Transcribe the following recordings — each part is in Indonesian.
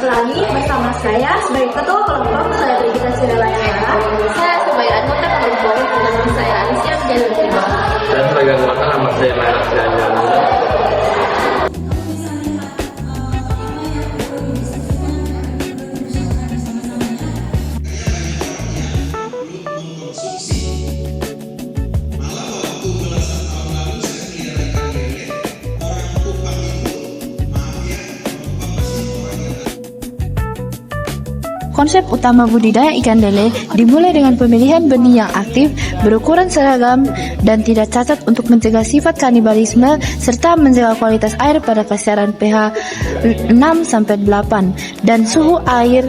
lagi bersama saya sebagai Ketua Kelompok Saya Verifikasi Nelayan. Saya sebagai anggota kelompok dengan saya Alicia Jalur Tiba. Dan sebagai anggota nama saya Maela Srianjana. Konsep utama budidaya ikan lele dimulai dengan pemilihan benih yang aktif, berukuran seragam, dan tidak cacat untuk mencegah sifat kanibalisme serta menjaga kualitas air pada kisaran pH 6-8 dan suhu air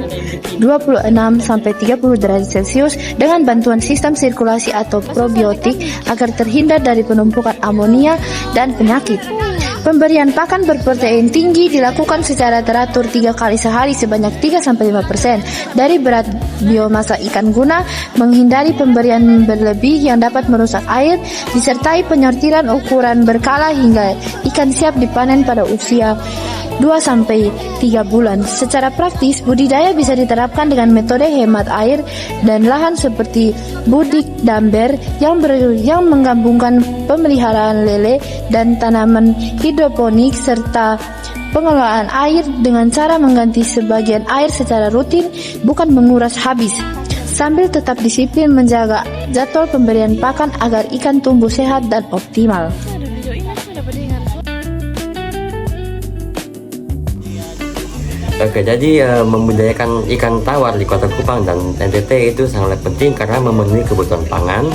26-30 derajat Celcius dengan bantuan sistem sirkulasi atau probiotik agar terhindar dari penumpukan amonia dan penyakit. Pemberian pakan berprotein tinggi dilakukan secara teratur 3 kali sehari sebanyak 3-5% dari berat biomasa ikan guna menghindari pemberian berlebih yang dapat merusak air, disertai penyortiran ukuran berkala hingga ikan siap dipanen pada usia 2-3 bulan. Secara praktis, budidaya bisa diterapkan dengan metode hemat air dan lahan seperti budik damber yang menggabungkan pemeliharaan lele dan tanaman hidroponik serta pengelolaan air dengan cara mengganti sebagian air secara rutin, bukan menguras habis, sambil tetap disiplin menjaga jadwal pemberian pakan agar ikan tumbuh sehat dan optimal. Oke, jadi membudidayakan ikan tawar di Kota Kupang dan NTT itu sangat penting karena memenuhi kebutuhan pangan,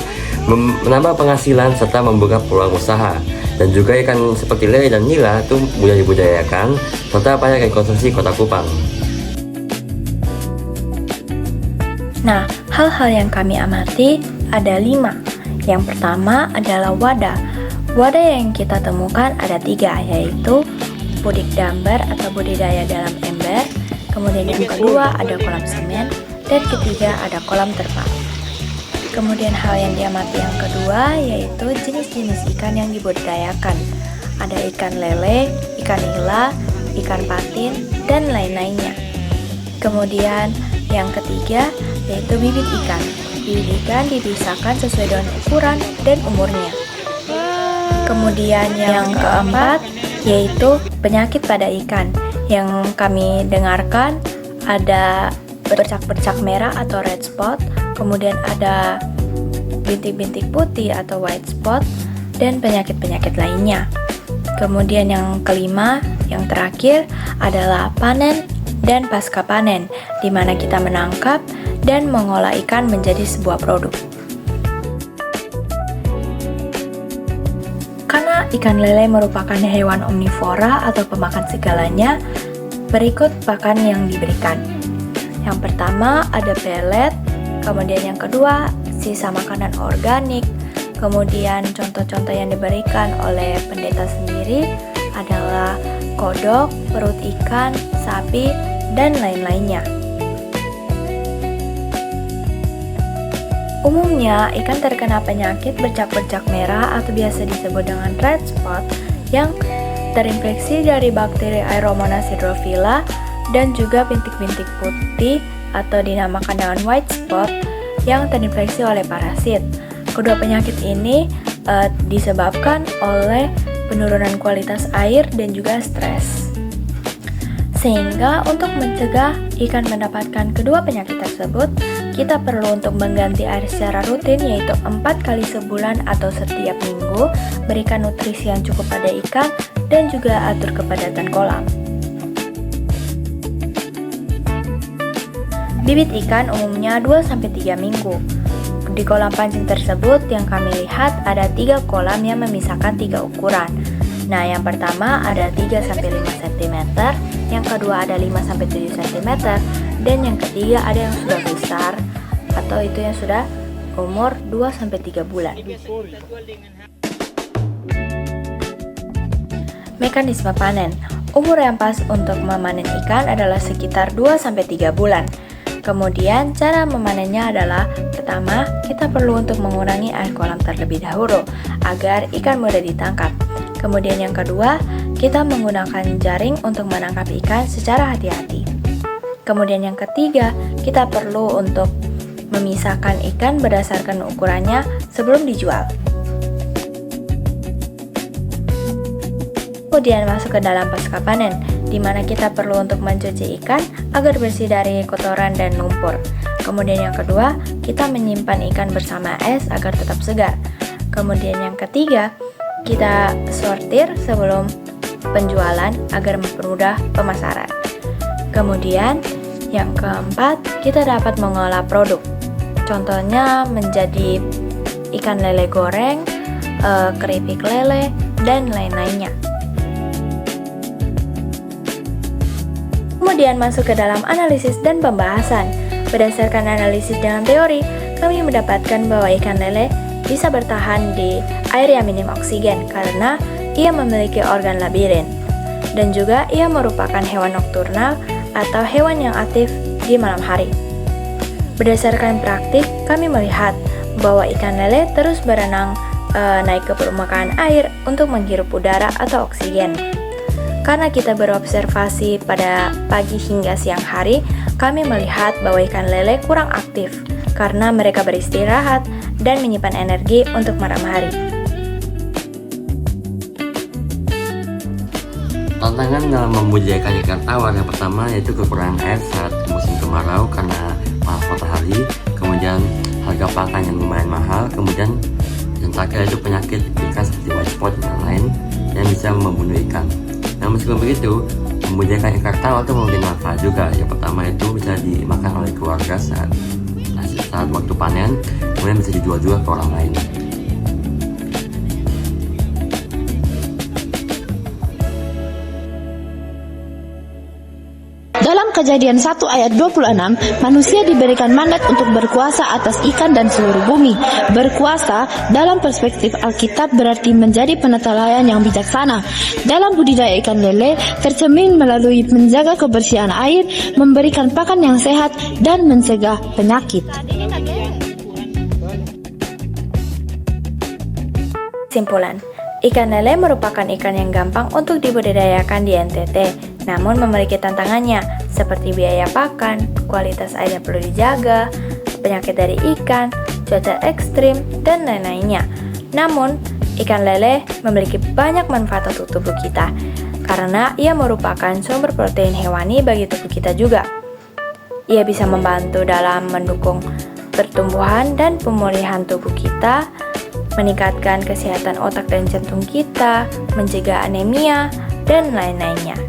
menambah penghasilan serta membuka peluang usaha. Dan juga ikan seperti lele dan nila itu mudah dibudidayakan serta banyak dikonsumsi Kota Kupang. Nah, hal-hal yang kami amati ada 5. Yang pertama adalah wadah. Wadah yang kita temukan ada 3, yaitu budik dambar atau budidaya dalam ember, kemudian yang kedua ada kolam semen, dan ketiga ada kolam terpal. Kemudian hal yang diamati yang kedua yaitu jenis-jenis ikan yang dibudidayakan. Ada ikan lele, ikan nila, ikan patin, dan lain-lainnya. Kemudian yang ketiga yaitu bibit ikan. Bibit ikan dipisahkan sesuai dengan ukuran dan umurnya. Kemudian yang keempat yaitu penyakit pada ikan. Yang kami dengarkan ada bercak-bercak merah atau red spot, kemudian ada bintik-bintik putih atau white spot, dan penyakit-penyakit lainnya. Kemudian yang kelima, yang terakhir adalah panen dan pasca panen, di mana kita menangkap dan mengolah ikan menjadi sebuah produk. Karena ikan lele merupakan hewan omnivora atau pemakan segalanya, berikut pakan yang diberikan. Yang pertama ada pelet, kemudian yang kedua sisa makanan organik, kemudian contoh-contoh yang diberikan oleh pendeta sendiri adalah kodok, perut ikan, sapi, dan lain-lainnya. Umumnya, ikan terkena penyakit bercak-bercak merah atau biasa disebut dengan red spot yang terinfeksi dari bakteri Aeromonas hydrophila dan juga bintik-bintik putih atau dinamakan dengan white spot yang terinfeksi oleh parasit. Kedua penyakit ini disebabkan oleh penurunan kualitas air dan juga stres. Sehingga untuk mencegah ikan mendapatkan kedua penyakit tersebut, kita perlu untuk mengganti air secara rutin, yaitu 4 kali sebulan atau setiap minggu, berikan nutrisi yang cukup pada ikan, dan juga atur kepadatan kolam. Bibit ikan umumnya 2-3 minggu. Di kolam pancing tersebut yang kami lihat ada 3 kolam yang memisahkan 3 ukuran. Nah, yang pertama ada 3-5 cm, yang kedua ada 5-7 cm, dan yang ketiga ada yang sudah besar atau itu yang sudah umur 2-3 bulan. Mekanisme panen. Umur yang pas untuk memanen ikan adalah sekitar 2-3 bulan. Kemudian cara memanennya adalah pertama, kita perlu untuk mengurangi air kolam terlebih dahulu agar ikan mudah ditangkap. Kemudian yang kedua, kita menggunakan jaring untuk menangkap ikan secara hati-hati. Kemudian yang ketiga, kita perlu untuk memisahkan ikan berdasarkan ukurannya sebelum dijual. Kemudian masuk ke dalam pasca panen, di mana kita perlu untuk mencuci ikan agar bersih dari kotoran dan lumpur. Kemudian yang kedua, kita menyimpan ikan bersama es agar tetap segar. Kemudian yang ketiga, kita sortir sebelum penjualan agar mempermudah pemasaran. Kemudian yang keempat, kita dapat mengolah produk. Contohnya menjadi ikan lele goreng, keripik lele, dan lain-lainnya. Kemudian masuk ke dalam analisis dan pembahasan. Berdasarkan analisis dengan teori, kami mendapatkan bahwa ikan lele bisa bertahan di air yang minim oksigen karena ia memiliki organ labirin. Dan juga ia merupakan hewan nokturnal atau hewan yang aktif di malam hari. Berdasarkan praktik, kami melihat bahwa ikan lele terus berenang naik ke permukaan air untuk menghirup udara atau oksigen. Karena kita berobservasi pada pagi hingga siang hari, kami melihat bahwa ikan lele kurang aktif karena mereka beristirahat dan menyimpan energi untuk malam hari. Tantangan dalam membudidayakan ikan tawar yang pertama yaitu kekurangan air saat musim kemarau karena panas matahari, kemudian harga pakan yang lumayan mahal, kemudian yang terakhir itu penyakit ikan seperti white spot dan lain yang bisa membunuh ikan. Nah, meskipun begitu, membudidayakan ikan tawar itu memiliki manfaat juga. Yang pertama itu bisa dimakan oleh keluarga saat waktu panen, kemudian bisa dijual juga ke orang lain. Dalam Kejadian 1 ayat 26, manusia diberikan mandat untuk berkuasa atas ikan dan seluruh bumi. Berkuasa dalam perspektif Alkitab berarti menjadi penata layan yang bijaksana. Dalam budidaya ikan lele tercermin melalui menjaga kebersihan air, memberikan pakan yang sehat, dan mencegah penyakit. Simpulan, ikan lele merupakan ikan yang gampang untuk dibudidayakan di NTT, namun memiliki tantangannya seperti biaya pakan, kualitas air yang perlu dijaga, penyakit dari ikan, cuaca ekstrim, dan lain-lainnya. Namun, ikan lele memiliki banyak manfaat untuk tubuh kita karena ia merupakan sumber protein hewani bagi tubuh kita juga. Ia bisa membantu dalam mendukung pertumbuhan dan pemulihan tubuh kita, meningkatkan kesehatan otak dan jantung kita, mencegah anemia, dan lain-lainnya.